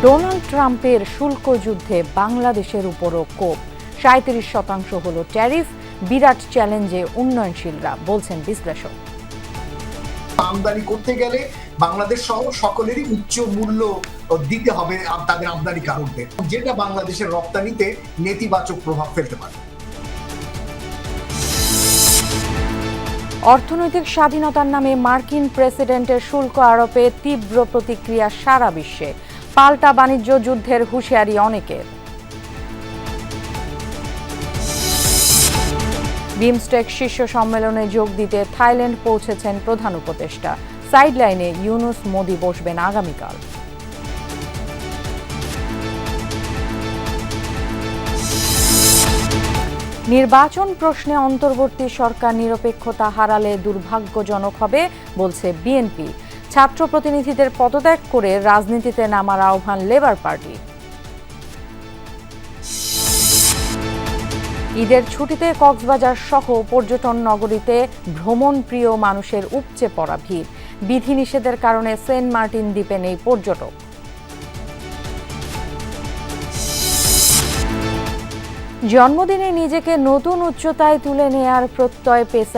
Donald ট্রাম্পের শুল্ক যুদ্ধে বাংলাদেশের উপরও কোপ। ৩৭% হলো ট্যারিফ, বিরাট চ্যালেঞ্জে উন্নয়নশীলরা, বলছেন বিশ্লেষক। আমদানি করতে গেলে বাংলাদেশ সহ সকলেরই উচ্চ মূল্য দিতে হবে তাদের আমদানিকারকদের, যেটা বাংলাদেশের রপ্তানিতে নেতিবাচক প্রভাব ফেলতে পারে। অর্থনৈতিক স্বাধীনতার নামে মার্কিন প্রেসিডেন্টের শুল্ক আরোপে তীব্র প্রতিক্রিয়া সারা বিশ্বে। পাল্টা বাণিজ্য যুদ্ধের হুঁশিয়ারি অনেকের। বিমস্টেক শীর্ষ সম্মেলনে যোগ দিতে থাইল্যান্ড পৌঁছেছেন প্রধান উপদেষ্টা। সাইডলাইনে ইউনূস, মোদি বসবেন আগামীকাল। নির্বাচন প্রশ্নে অন্তর্বর্তী সরকার নিরপেক্ষতা হারালে দুর্ভাগ্যজনক হবে, বলছে বিএনপি। ছাত্র প্রতিনিধিদের পদত্যাগ করে রাজনীতিতে নামার আহ্বান লেবার পার্টি। ঈদের ছুটিতে কক্সবাজার সহ পর্যটন নগরীতে ভ্রমণপ্রিয় মানুষের উপচে পড়া ভিড়। বিধিনিষেধের কারণে সেন্ট মার্টিন দ্বীপে নেই পর্যটক। জন্মদিনে নিজেকে নতুন উচ্চতায় তুলে নেয়ার প্রত্যয় পেসার